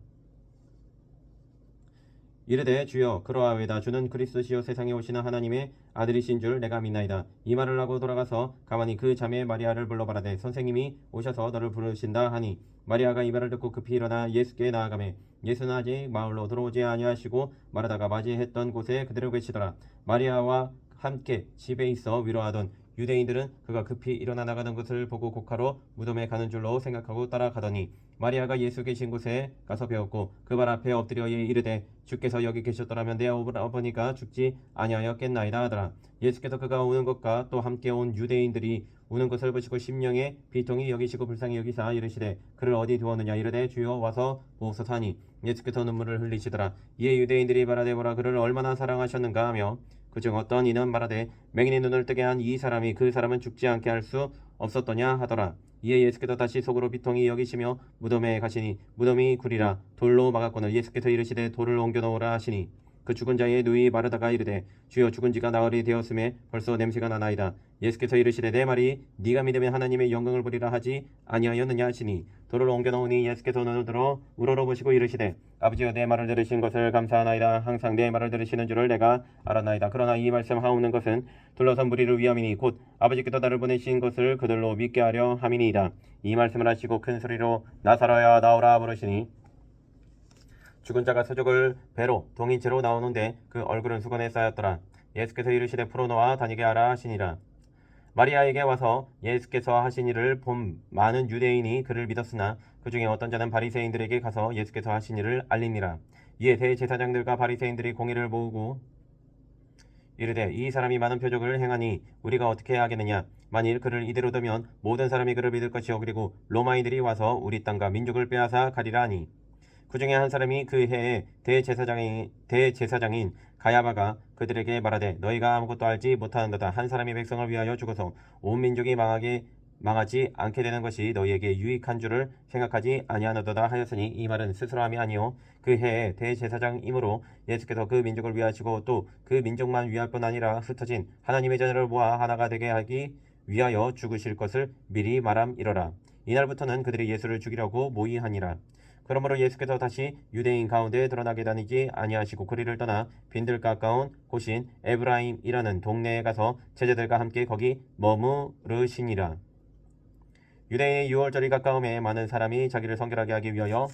이르되 주여 그러하외다. 주는 그리스도시요 세상에 오시는 하나님의 아들이신 줄 내가 믿나이다. 이 말을 하고 돌아가서 가만히 그 자매 마리아를 불러 말하되 선생님이 오셔서 너를 부르신다 하니 마리아가 이 말을 듣고 급히 일어나 예수께 나아가매 예수는 아직 마을로 들어오지 아니하시고 마르다가 맞이했던 곳에 그대로 계시더라. 마리아와 함께 집에 있어 위로하던 유대인들은 그가 급히 일어나 나가는 것을 보고 곡하러 무덤에 가는 줄로 생각하고 따라가더니 마리아가 예수 계신 곳에 가서 배웠고 그 발 앞에 엎드려 이르되 주께서 여기 계셨더라면 내 어머니가 죽지 아니하였겠나이다 하더라. 예수께서 그가 우는 것과 또 함께 온 유대인들이 우는 것을 보시고 심령에 비통히 여기시고 불쌍히 여기사 이르시되 그를 어디 두었느냐. 이르되 주여 와서 보옵소서 하니 예수께서 눈물을 흘리시더라. 이에 유대인들이 말하되 보라 그를 얼마나 사랑하셨는가 하며 그중 어떤 이는 말하되 맹인의 눈을 뜨게 한 이 사람이 그 사람은 죽지 않게 할 수 없었더냐 하더라. 이에 예수께서 다시 속으로 비통히 여기시며 무덤에 가시니 무덤이 구리라 돌로 막았거늘 예수께서 이르시되 돌을 옮겨 놓으라 하시니 그 죽은 자의 누이 마르다가 이르되 주여 죽은 지가 나흘이 되었음에 벌써 냄새가 나나이다. 예수께서 이르시되 내 말이 네가 믿으면 하나님의 영광을 보리라 하지 아니하였느냐 하시니 돌을 옮겨 놓으니 예수께서 눈을 들어 우러러보시고 이르시되 아버지여 내 말을 들으신 것을 감사하나이다. 항상 내 말을 들으시는 줄을 내가 알았나이다. 그러나 이 말씀 하옵는 것은 둘러선 무리를 위함이니 곧 아버지께서 나를 보내신 것을 그들로 믿게 하려 함이니이다. 이 말씀을 하시고 큰 소리로 나사로야 나오라 부르시니 죽은 자가 서적을 배로 동인채로 나오는데 그 얼굴은 수건에 쌓였더라. 예수께서 이르시되 풀어놓아 다니게 하라 하시니라. 마리아에게 와서 예수께서 하신 일을 본 많은 유대인이 그를 믿었으나 그 중에 어떤 자는 바리새인들에게 가서 예수께서 하신 일을 알리니라. 이에 대제사장들과 바리새인들이 공의를 모으고 이르되 이 사람이 많은 표적을 행하니 우리가 어떻게 하겠느냐. 만일 그를 이대로 두면 모든 사람이 그를 믿을 것이요 그리고 로마인들이 와서 우리 땅과 민족을 빼앗아 가리라 하니 그 중에 한 사람이 그 해에 대제사장인 가야바가 그들에게 말하되 너희가 아무것도 알지 못하는도다. 한 사람이 백성을 위하여 죽어서 온 민족이 망하지 않게 되는 것이 너희에게 유익한 줄을 생각하지 아니하노도다 하였으니 이 말은 스스로함이 아니요 그 해에 대제사장이므로 예수께서 그 민족을 위하시고 또 그 민족만 위할 뿐 아니라 흩어진 하나님의 자녀를 모아 하나가 되게 하기 위하여 죽으실 것을 미리 말함이러라. 이날부터는 그들이 예수를 죽이려고 모의하니라. 그러므로 예수께서 다시 유대인 가운데 드러나게 다니지 아니하시고 거리를 떠나 빈들 가까운 곳인 에브라임이라는 동네에 가서 제자들과 함께 거기 머무르시니라. 유대인의 유월절이 가까움에 많은 사람이 자기를 성결하게 하기 위하여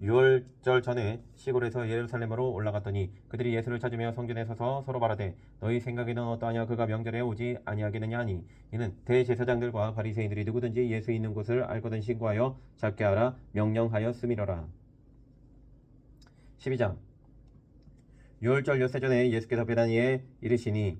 유월절 전에 시골에서 예루살렘으로 올라갔더니 그들이 예수를 찾으며 성전에 서서 서로 말하되 너희 생각에는 어떠하냐. 그가 명절에 오지 아니하겠느냐 하니 이는 대제사장들과 바리새인들이 누구든지 예수 있는 곳을 알거든 신고하여 잡게 하라 명령하였음이로라. 12장 유월절 엿새 전에 예수께서 베다니에 이르시니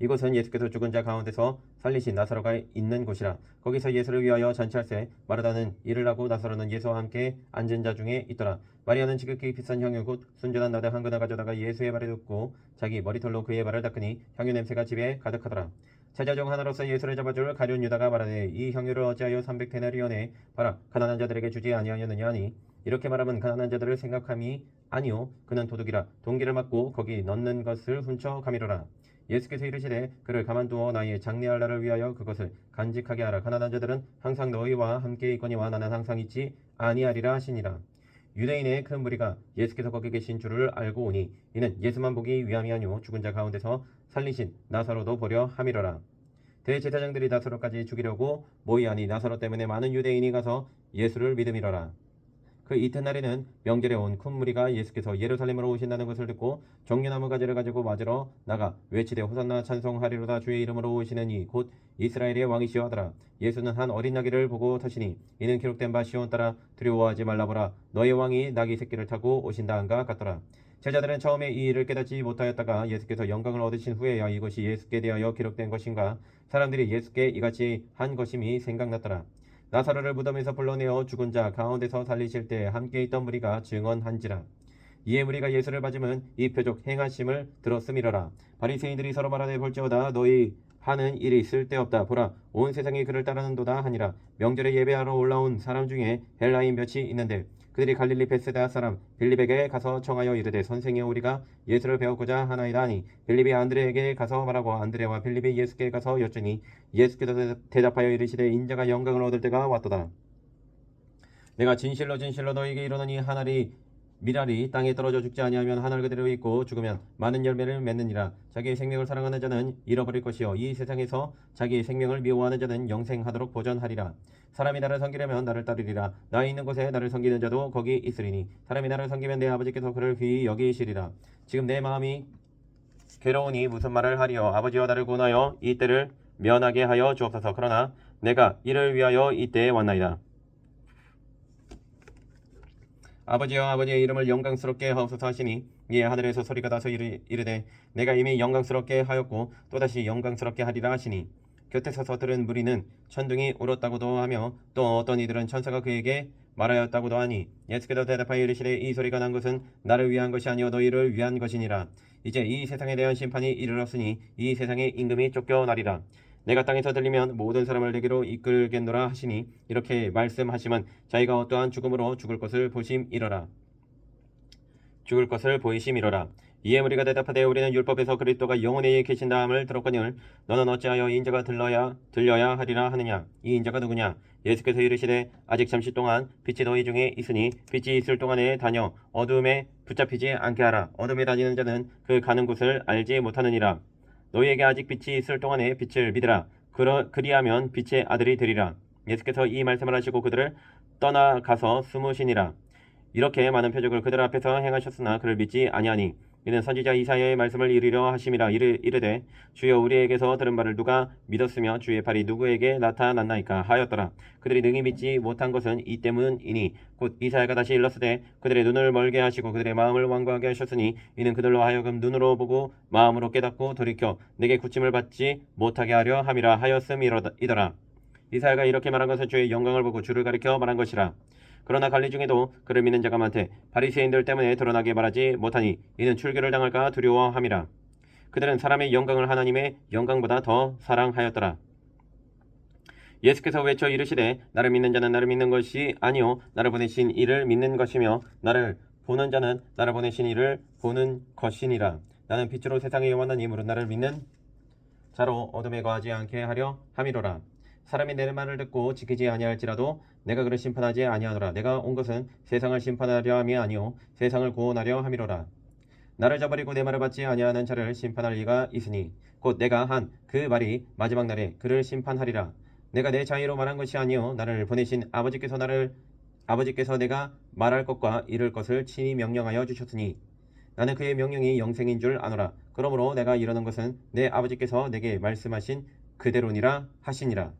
이곳은 예수께서 죽은 자 가운데서 살리신 나사로가 있는 곳이라. 거기서 예수를 위하여 잔치할세 마르다는 일을 하고 나사로는 예수와 함께 앉은 자 중에 있더라. 마리아는 지극히 비싼 향유 곧 순전한 나드 한 근을 가져다가 예수의 발에 붓고 자기 머리털로 그의 발을 닦으니 향유 냄새가 집에 가득하더라. 제자 중 하나로서 예수를 잡아줄 가룟 유다가 말하되 이 향유를 어찌하여 300데나리온에 팔아 가난한 자들에게 주지 아니하였느냐 하니 이렇게 말하면 가난한 자들을 생각함이 아니요 그는 도둑이라 동기를 맞고 거기 넣는 것을 훔쳐 가미로라. 예수께서 이르시되 그를 가만두어 나의 장례할 날을 위하여 그것을 간직하게 하라. 가난한 자들은 항상 너희와 함께 있거니와 나는 항상 있지 아니하리라 하시니라. 유대인의 큰 무리가 예수께서 거기 계신 줄을 알고 오니 이는 예수만 보기 위함이 아니오 죽은 자 가운데서 살리신 나사로도 보려 함이로라. 대제사장들이 나사로까지 죽이려고 모의하니 나사로 때문에 많은 유대인이 가서 예수를 믿음이로라. 그 이튿날에는 명절에 온 큰 무리가 예수께서 예루살렘으로 오신다는 것을 듣고 종려나무 가지를 가지고 맞으러 나가 외치되 호산나 찬송하리로다 주의 이름으로 오시는 이 곧 이스라엘의 왕이시여 하더라. 예수는 한 어린 나귀를 보고 타시니 이는 기록된 바 시온 따라 두려워하지 말라 보라 너의 왕이 나귀 새끼를 타고 오신다 한가 같더라. 제자들은 처음에 이 일을 깨닫지 못하였다가 예수께서 영광을 얻으신 후에야 이것이 예수께 대하여 기록된 것인가 사람들이 예수께 이같이 한 것임이 생각났더라. 나사로를 무덤에서 불러내어 죽은 자 가운데서 살리실 때 함께 있던 무리가 증언한지라. 이에 무리가 예수를 맞으면 이 표적 행하심을 들었음이러라. 바리새인들이 서로 말하되 볼지어다 너희 하는 일이 쓸데없다. 보라 온 세상이 그를 따르는도다 하니라. 명절에 예배하러 올라온 사람 중에 헬라인 몇이 있는데 그들이 갈릴리 베세다 사람 빌립에게 가서 청하여 이르되 선생이여 우리가 예수를 배우고자 하나이다 하니 빌립이 안드레에게 가서 말하고 안드레와 빌립이 예수께 가서 여쭈니 예수께서 대답하여 이르시되 인자가 영광을 얻을 때가 왔도다. 내가 진실로 진실로 너희에게 이르노니 하늘이 미랄이 땅에 떨어져 죽지 아니하면 하늘 그대로 있고 죽으면 많은 열매를 맺느니라. 자기의 생명을 사랑하는 자는 잃어버릴 것이요 이 세상에서 자기의 생명을 미워하는 자는 영생하도록 보전하리라. 사람이 나를 섬기려면 나를 따르리라. 나 있는 곳에 나를 섬기는 자도 거기 있으리니 사람이 나를 섬기면 내 아버지께서 그를 귀히 여기시리라. 지금 내 마음이 괴로우니 무슨 말을 하리요. 아버지여 나를 구원하여 이 때를 면하게 하여 주옵소서. 그러나 내가 이를 위하여 이 때에 왔나이다. 아버지여 아버지의 이름을 영광스럽게 하옵소서 하시니 이에 하늘에서 소리가 나서 이르되 내가 이미 영광스럽게 하였고 또다시 영광스럽게 하리라 하시니 곁에 서서 들은 무리는 천둥이 울었다고도 하며 또 어떤 이들은 천사가 그에게 말하였다고도 하니 예수께서 대답하여 이르시되 이 소리가 난 것은 나를 위한 것이 아니요 너희를 위한 것이니라. 이제 이 세상에 대한 심판이 이르렀으니 이 세상의 임금이 쫓겨나리라. 내가 땅에서 들리면 모든 사람을 내게로 이끌겠노라 하시니 이렇게 말씀하시면 자기가 어떠한 죽음으로 죽을 것을 보이심이로라. 이에 무리가 대답하되 우리는 율법에서 그리스도가 영원히 계신다함을 들었거늘 너는 어찌하여 이 인자가 들려야 하리라 하느냐. 이 인자가 누구냐. 예수께서 이르시되 아직 잠시 동안 빛이 너희 중에 있으니 빛이 있을 동안에 다녀 어두움에 붙잡히지 않게 하라. 어둠에 다니는 자는 그 가는 곳을 알지 못하느니라. 너희에게 아직 빛이 있을 동안에 빛을 믿으라. 그리하면 빛의 아들이 되리라. 예수께서 이 말씀을 하시고 그들을 떠나가서 숨으시니라. 이렇게 많은 표적을 그들 앞에서 행하셨으나 그를 믿지 아니하니 이는 선지자 이사야의 말씀을 이루려 하심이라. 이르되 주여 우리에게서 들은 바를 누가 믿었으며 주의 발이 누구에게 나타났나이까 하였더라. 그들이 능히 믿지 못한 것은 이 때문이니 곧 이사야가 다시 일렀으되 그들의 눈을 멀게 하시고 그들의 마음을 완고하게 하셨으니 이는 그들로 하여금 눈으로 보고 마음으로 깨닫고 돌이켜 내게 구침을 받지 못하게 하려 함이라 하였음이더라. 이사야가 이렇게 말한 것은 주의 영광을 보고 주를 가리켜 말한 것이라. 그러나 관리 중에도 그를 믿는 자가 많되 바리새인들 때문에 드러나게 말하지 못하니 이는 출교를 당할까 두려워함이라. 그들은 사람의 영광을 하나님의 영광보다 더 사랑하였더라. 예수께서 외쳐 이르시되 나를 믿는 자는 나를 믿는 것이 아니요 나를 보내신 이를 믿는 것이며 나를 보는 자는 나를 보내신 이를 보는 것이니라. 나는 빛으로 세상에 왔나니 무릇 나를 믿는 자로 어둠에 거하지 않게 하려 함이로라. 사람이 내 말을 듣고 지키지 아니할지라도 내가 그를 심판하지 아니하노라. 내가 온 것은 세상을 심판하려 함이 아니요 세상을 구원하려 함이로라. 나를 저버리고 내 말을 받지 아니하는 자를 심판할 리가 있으니 곧 내가 한 그 말이 마지막 날에 그를 심판하리라. 내가 내 자의로 말한 것이 아니요 나를 보내신 아버지께서 내가 말할 것과 이를 것을 친히 명령하여 주셨으니 나는 그의 명령이 영생인 줄 아노라. 그러므로 내가 이러는 것은 내 아버지께서 내게 말씀하신 그대로니라 하시니라.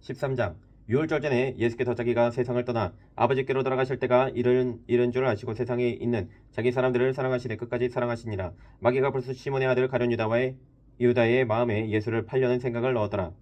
13장 유월절 전에 예수께서 자기가 세상을 떠나 아버지께로 돌아가실 때가 이른 줄 아시고 세상에 있는 자기 사람들을 사랑하시되 끝까지 사랑하시니라. 마귀가 벌써 시몬의 아들 가룟 유다의 마음에 예수를 팔려는 생각을 넣었더라.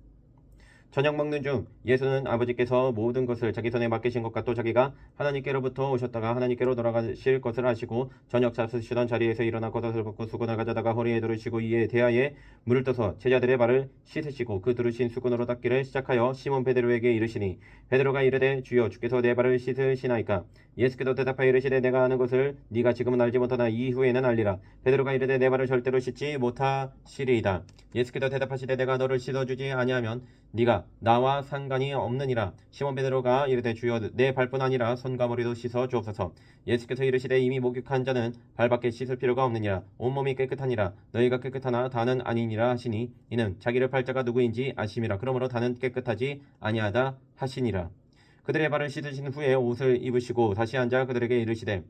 저녁 먹는 중 예수는 아버지께서 모든 것을 자기 손에 맡기신 것과 또 자기가 하나님께로부터 오셨다가 하나님께로 돌아가실 것을 아시고 저녁 잡수시던 자리에서 일어나 겉옷을 벗고 수건을 가져다가 허리에 두르시고 이에 대야에 물을 떠서 제자들의 발을 씻으시고 그 두르신 수건으로 닦기를 시작하여 시몬 베드로에게 이르시니 베드로가 이르되 주여 주께서 내 발을 씻으시나이까. 예수께서 대답하여 이르시되 내가 아는 것을 네가 지금은 알지 못하나 이후에는 알리라. 베드로가 이르되 내 발을 절대로 씻지 못하시리이다. 예수께서 대답하시되 내가 너를 씻어주지 아니하면 네가 나와 상관이 없느니라. 시몬 베드로가 이르되 주여 내 발뿐 아니라 손과 머리도 씻어 주옵소서. 예수께서 이르시되 이미 목욕한 자는 발밖에 씻을 필요가 없느니라. 온몸이 깨끗하니라. 너희가 깨끗하나 다는 아니니라 하시니 이는 자기를 팔 자가 누구인지 아심이라. 그러므로 다는 깨끗하지 아니하다 하시니라. 그들의 발을 씻으신 후에 옷을 입으시고 다시 앉아 그들에게 이르시되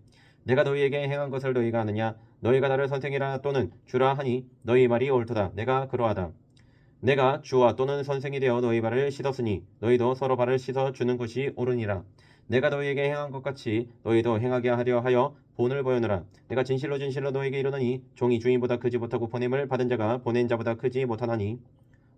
내가 너희에게 행한 것을 너희가 아느냐? 너희가 나를 선생이라 또는 주라 하니 너희 말이 옳도다. 내가 그러하다. 내가 주와 또는 선생이 되어 너희 발을 씻었으니 너희도 서로 발을 씻어 주는 것이 옳으니라. 내가 너희에게 행한 것 같이 너희도 행하게 하려 하여 본을 보여노라. 내가 진실로 진실로 너희에게 이르노니 종이 주인보다 크지 못하고 보냄을 받은 자가 보낸 자보다 크지 못하나니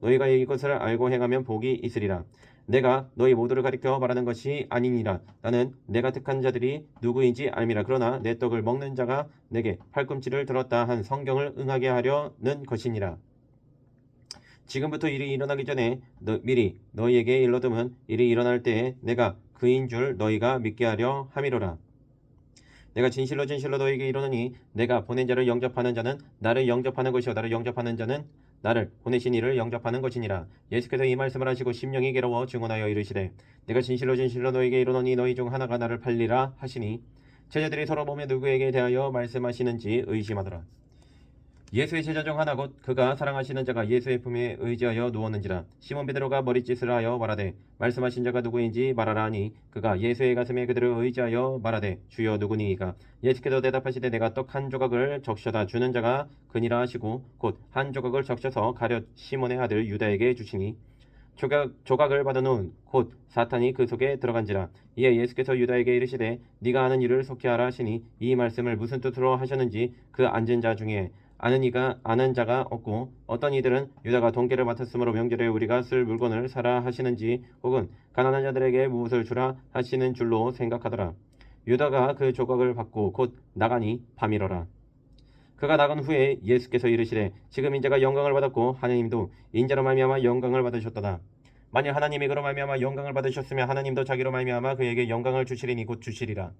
너희가 이것을 알고 행하면 복이 있으리라. 내가 너희 모두를 가리켜 말하는 것이 아니니라. 나는 내가 택한 자들이 누구인지 알미라. 그러나 내 떡을 먹는 자가 내게 팔꿈치를 들었다 한 성경을 응하게 하려는 것이니라. 지금부터 일이 일어나기 전에 미리 너희에게 일러두면 일이 일어날 때에 내가 그인 줄 너희가 믿게 하려 함이로라. 내가 진실로 진실로 너희에게 이르노니 내가 보낸 자를 영접하는 자는 나를 영접하는 것이요 나를 영접하는 자는 나를 보내신 이를 영접하는 것이니라. 예수께서 이 말씀을 하시고 심령이 괴로워 증언하여 이르시되 내가 진실로 진실로 너희에게 이르노니 너희 중 하나가 나를 팔리라 하시니 제자들이 서로 보며 누구에게 대하여 말씀하시는지 의심하더라. 예수의 제자 중 하나 곧 그가 사랑하시는 자가 예수의 품에 의지하여 누웠는지라. 시몬 베드로가 머리짓을 하여 말하되 말씀하신 자가 누구인지 말하라 하니 그가 예수의 가슴에 그들을 의지하여 말하되 주여 누구니이까. 예수께서 대답하시되 내가 떡 한 조각을 적셔다 주는 자가 그니라 하시고 곧 한 조각을 적셔서 가룟 시몬의 아들 유다에게 주시니 조각을 받은 후 곧 사탄이 그 속에 들어간지라. 이에 예수께서 유다에게 이르시되 네가 하는 일을 속히 하라 하시니 이 말씀을 무슨 뜻으로 하셨는지 그 앉은 자 중에 아는 자가 없고 어떤 이들은 유다가 돈계를 맡았으므로 명절에 우리가 쓸 물건을 사라 하시는지 혹은 가난한 자들에게 무엇을 주라 하시는 줄로 생각하더라. 유다가 그 조각을 받고 곧 나가니 밤이러라. 그가 나간 후에 예수께서 이르시되 지금 인자가 영광을 받았고 하나님도 인자로 말미암아 영광을 받으셨도다. 만일 하나님이 그로 말미암아 영광을 받으셨으면 하나님도 자기로 말미암아 그에게 영광을 주시리니 곧 주시리라.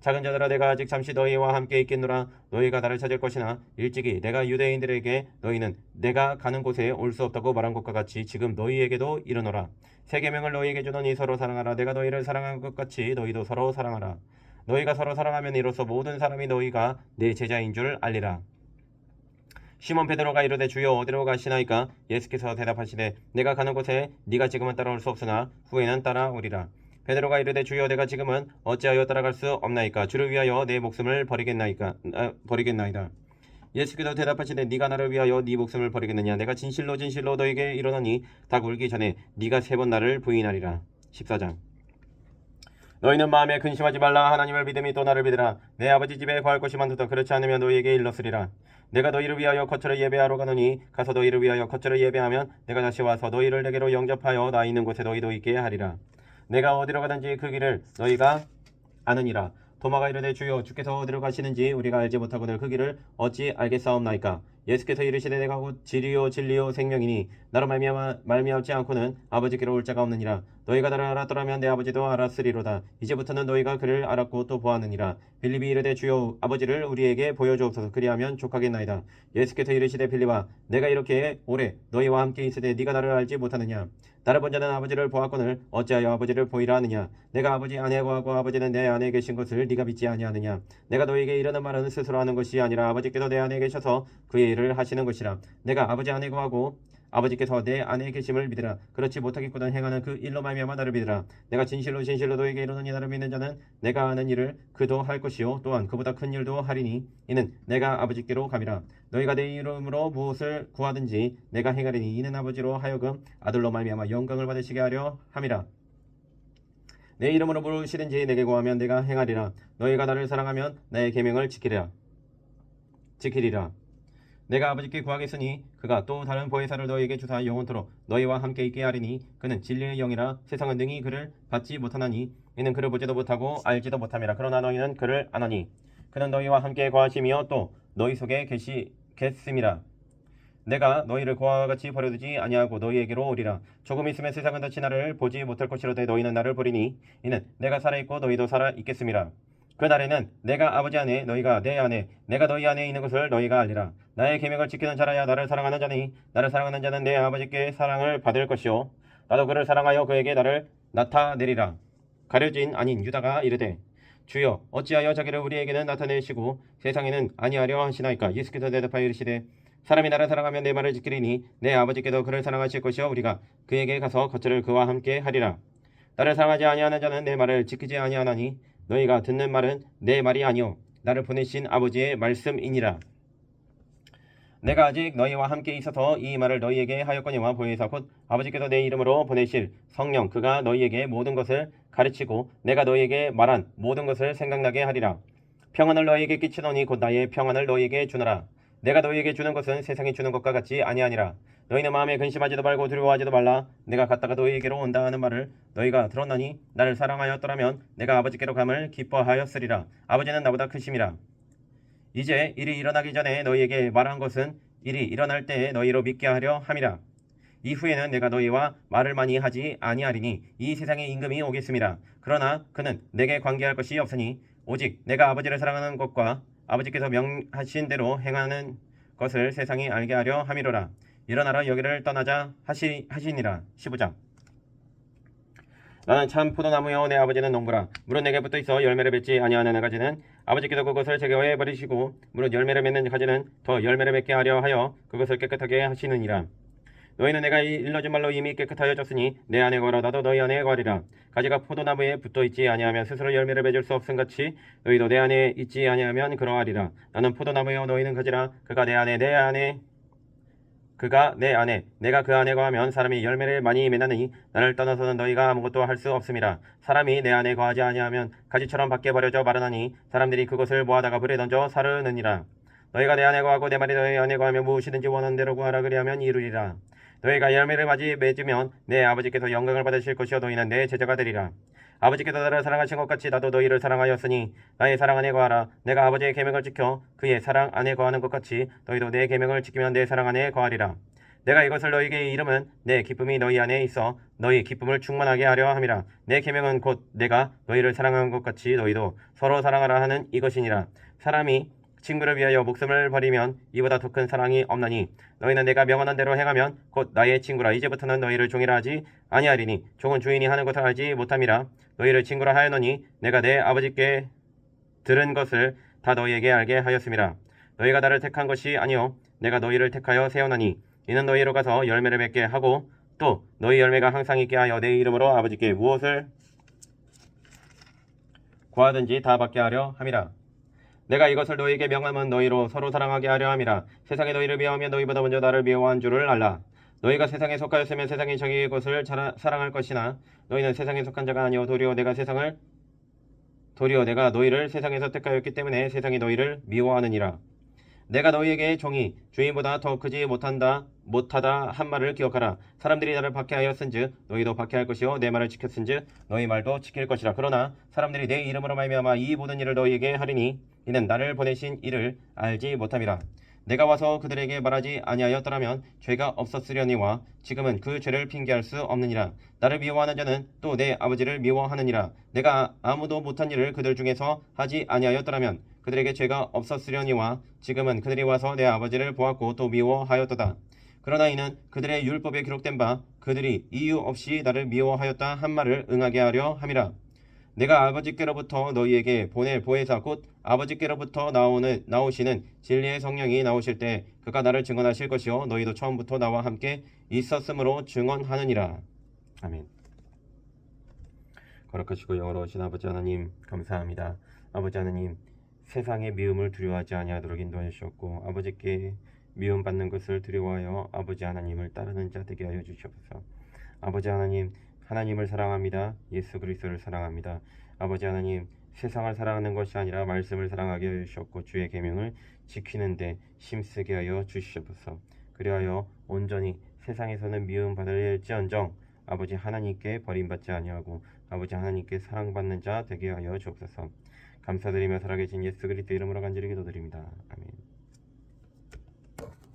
작은 자들아 내가 아직 잠시 너희와 함께 있겠노라. 너희가 나를 찾을 것이나 일찍이 내가 유대인들에게 너희는 내가 가는 곳에 올 수 없다고 말한 것과 같이 지금 너희에게도 이르노라. 새 계명을 너희에게 주노니 서로 사랑하라. 내가 너희를 사랑한 것 같이 너희도 서로 사랑하라. 너희가 서로 사랑하면 이로써 모든 사람이 너희가 내 제자인 줄 알리라. 시몬 베드로가 이르되 주여 어디로 가시나이까. 예수께서 대답하시되 내가 가는 곳에 네가 지금은 따라올 수 없으나 후에는 따라오리라. 베드로가 이르되 주여 내가 지금은 어찌하여 따라갈 수 없나이까. 주를 위하여 내 목숨을 버리겠나이다. 예수께서 대답하시되 네가 나를 위하여 네 목숨을 버리겠느냐. 내가 진실로 진실로 너에게 이르노니 닭 울기 전에 네가 3번 나를 부인하리라. 14장. 너희는 마음에 근심하지 말라. 하나님을 믿음이 또 나를 믿으라. 내 아버지 집에 거할 것이 많도다. 그렇지 않으면 너희에게 일렀으리라. 내가 너희를 위하여 거처를 예배하러 가노니 가서 너희를 위하여 거처를 예배하면 내가 다시 와서 너희를 내게로 영접하여 나 있는 곳에 너희도 있게 하리라. 내가 어디로 가든지 그 길을 너희가 아느니라. 도마가 이르되 주여 주께서 어디로 가시는지 우리가 알지 못하거늘 그 길을 어찌 알겠사옵나이까. 예수께서 이르시되 내가 곧 진리요 진리요 생명이니 나로 말미암지 않고는 아버지께로 올 자가 없느니라. 너희가 나를 알았더라면 내 아버지도 알았으리로다. 이제부터는 너희가 그를 알았고 또 보았느니라. 빌립이 이르되 주여 아버지를 우리에게 보여주옵소서. 그리하면 족하겠나이다. 예수께서 이르시되 빌립아 내가 이렇게 오래 너희와 함께 있으되 네가 나를 알지 못하느냐. 나를 본 자는 아버지를 보았거늘 어찌하여 아버지를 보이라 하느냐. 내가 아버지 안에 거하고 아버지는 내 안에 계신 것을 네가 믿지 아니하느냐. 내가 너희에게 이르는 말은 스스로 하는 것이 아니라 아버지께서 내 안에 계셔서 그의 일을 하시는 것이라. 내가 아버지 안에 거하고 아버지께서 내 안에 계심을 믿으라. 그렇지 못하겠거든 행하는 그 일로 말미암아 나를 믿으라. 내가 진실로 진실로 너에게 이르노니 나를 믿는 자는 내가 하는 일을 그도 할 것이요 또한 그보다 큰 일도 하리니 이는 내가 아버지께로 감이라. 너희가 내 이름으로 무엇을 구하든지 내가 행하리니 이는 아버지로 하여금 아들로 말미암아 영광을 받으시게 하려 함이라. 내 이름으로 무엇이든지 내게 구하면 내가 행하리라. 너희가 나를 사랑하면 나의 계명을 지키리라. 내가 아버지께 구하겠으니 그가 또 다른 보혜사를 너희에게 주사 영원토록 너희와 함께 있게 하리니 그는 진리의 영이라. 세상은 능히 그를 받지 못하나니 이는 그를 보지도 못하고 알지도 못함이라. 그러나 너희는 그를 아나니 그는 너희와 함께 거하시며 또 너희 속에 계시겠음이라. 내가 너희를 고아와 같이 버려두지 아니하고 너희에게로 오리라. 조금 있으면 세상은 다시 나를 보지 못할 것이로되 너희는 나를 보리니 이는 내가 살아있고 너희도 살아있겠음이라. 그 날에는 내가 아버지 안에 너희가 내 안에 내가 너희 안에 있는 것을 너희가 알리라. 나의 계명을 지키는 자라야 나를 사랑하는 자니 나를 사랑하는 자는 내 아버지께 사랑을 받을 것이요 나도 그를 사랑하여 그에게 나를 나타내리라. 가룟인 아닌 유다가 이르되 주여 어찌하여 자기를 우리에게는 나타내시고 세상에는 아니하려 하시나이까. 예수께서 대답하여 이르시되 사람이 나를 사랑하면 내 말을 지키리니 내 아버지께도 그를 사랑하실 것이요 우리가 그에게 가서 거처를 그와 함께 하리라. 나를 사랑하지 아니하는 자는 내 말을 지키지 아니하나니 너희가 듣는 말은 내 말이 아니요 나를 보내신 아버지의 말씀이니라. 내가 아직 너희와 함께 있어서 이 말을 너희에게 하였거니와 보혜사 곧 아버지께서 내 이름으로 보내실 성령 그가 너희에게 모든 것을 가르치고 내가 너희에게 말한 모든 것을 생각나게 하리라. 평안을 너희에게 끼치노니 곧 나의 평안을 너희에게 주노라. 내가 너희에게 주는 것은 세상이 주는 것과 같지 아니하니라. 너희는 마음에 근심하지도 말고 두려워하지도 말라. 내가 갔다가 너희에게로 온다 하는 말을 너희가 들었나니 나를 사랑하였더라면 내가 아버지께로 감을 기뻐하였으리라. 아버지는 나보다 크심이라. 이제 일이 일어나기 전에 너희에게 말한 것은 일이 일어날 때에 너희로 믿게 하려 함이라. 이후에는 내가 너희와 말을 많이 하지 아니하리니 이 세상의 임금이 오겠습니다. 그러나 그는 내게 관계할 것이 없으니 오직 내가 아버지를 사랑하는 것과 아버지께서 명하신 대로 행하는 것을 세상이 알게 하려 함이로라. 일어나라 여기를 떠나자 하시니라. 15장. 나는 참 포도나무여 내 아버지는 농부라. 물은 내게 붙어있어 열매를 맺지 아니하는 가지는 아버지께서 그것을 제거해 버리시고 물은 열매를 맺는 가지는 더 열매를 맺게 하려 하여 그것을 깨끗하게 하시느니라. 너희는 내가 일러준 말로 이미 깨끗하여졌으니 내 안에 거하라 나도 너희 안에 거하리라. 가지가 포도나무에 붙어있지 아니하면 스스로 열매를 맺을 수 없음같이 너희도 내 안에 있지 아니하면 그러하리라. 나는 포도나무여 너희는 가지라. 그가 내 안에 내가 그 안에 거하면 사람이 열매를 많이 맺나니 나를 떠나서는 너희가 아무것도 할 수 없음이라. 사람이 내 안에 거하지 아니하면 가지처럼 밖에 버려져 마르나니 사람들이 그것을 모아다가 불에 던져 사르느니라. 너희가 내 안에 거하고 내 말이 너희 안에 거하면 무엇이든지 원하는 대로 구하라 그리하면 이루리라. 너희가 열매를 많이 맺으면 내 아버지께서 영광을 받으실 것이요 너희는 내 제자가 되리라. 아버지께서 나를 사랑하신 것 같이 나도 너희를 사랑하였으니 나의 사랑 안에 거하라. 내가 아버지의 계명을 지켜 그의 사랑 안에 거하는 것 같이 너희도 내 계명을 지키면 내 사랑 안에 거하리라. 내가 이것을 너희에게 이름은 내 기쁨이 너희 안에 있어 너희 기쁨을 충만하게 하려 함이라. 내 계명은 곧 내가 너희를 사랑한 것 같이 너희도 서로 사랑하라 하는 이것이니라. 사람이 친구를 위하여 목숨을 버리면 이보다 더 큰 사랑이 없나니 너희는 내가 명하는 대로 행하면 곧 나의 친구라. 이제부터는 너희를 종이라 하지 아니하리니 종은 주인이 하는 것을 알지 못함이라. 너희를 친구라 하였노니 내가 내 아버지께 들은 것을 다 너희에게 알게 하였음이라. 너희가 나를 택한 것이 아니요 내가 너희를 택하여 세우나니 이는 너희로 가서 열매를 맺게 하고 또 너희 열매가 항상 있게 하여 내 이름으로 아버지께 무엇을 구하든지 다 받게 하려 함이라. 내가 이것을 너희에게 명함은 너희로 서로 사랑하게 하려 함이라. 세상이 너희를 미워하면 너희보다 먼저 나를 미워한 줄을 알라. 너희가 세상에 속하였으면 세상이 자기의 것을 사랑할 것이나 너희는 세상에 속한 자가 아니요 도리어 내가 너희를 세상에서 택하였기 때문에 세상이 너희를 미워하느니라. 내가 너희에게 종이 주인보다 더 크지 못하다 한 말을 기억하라. 사람들이 나를 박해하였은즉 너희도 박해할 것이요 내 말을 지켰은즉 너희 말도 지킬 것이라. 그러나 사람들이 내 이름으로 말미암아 이 모든 일을 너희에게 하리니 이는 나를 보내신 이를 알지 못함이라. 내가 와서 그들에게 말하지 아니하였더라면 죄가 없었으려니와 지금은 그 죄를 핑계할 수 없느니라. 나를 미워하는 자는 또 내 아버지를 미워하느니라. 내가 아무도 못한 일을 그들 중에서 하지 아니하였더라면 그들에게 죄가 없었으려니와 지금은 그들이 와서 내 아버지를 보았고 또 미워하였도다. 그러나 이는 그들의 율법에 기록된 바 그들이 이유 없이 나를 미워하였다 한 말을 응하게 하려 함이라. 내가 아버지께로부터 너희에게 보낼 보혜사 곧 아버지께로부터 나오시는 진리의 성령이 나오실 때 그가 나를 증언하실 것이요 너희도 처음부터 나와 함께 있었으므로 증언하느니라. 아멘. 거룩하시고 영원하신 아버지 하나님 감사합니다. 아버지 하나님 세상의 미움을 두려워하지 아니하도록 인도하여 주셨고 아버지께 미움받는 것을 두려워하여 아버지 하나님을 따르는 자 되게 하여 주시옵소서. 아버지 하나님 하나님을 사랑합니다. 예수 그리스도를 사랑합니다. 아버지 하나님 세상을 사랑하는 것이 아니라 말씀을 사랑하게 하여 주셨고 주의 계명을 지키는데 힘쓰게 하여 주시옵소서. 그리하여 온전히 세상에서는 미움받을지언정 아버지 하나님께 버림받지 아니하고 아버지 하나님께 사랑받는 자 되게 하여 주옵소서. 감사드리며 살아계신 예수 그리스도 이름으로 간절히 기도드립니다. 아멘.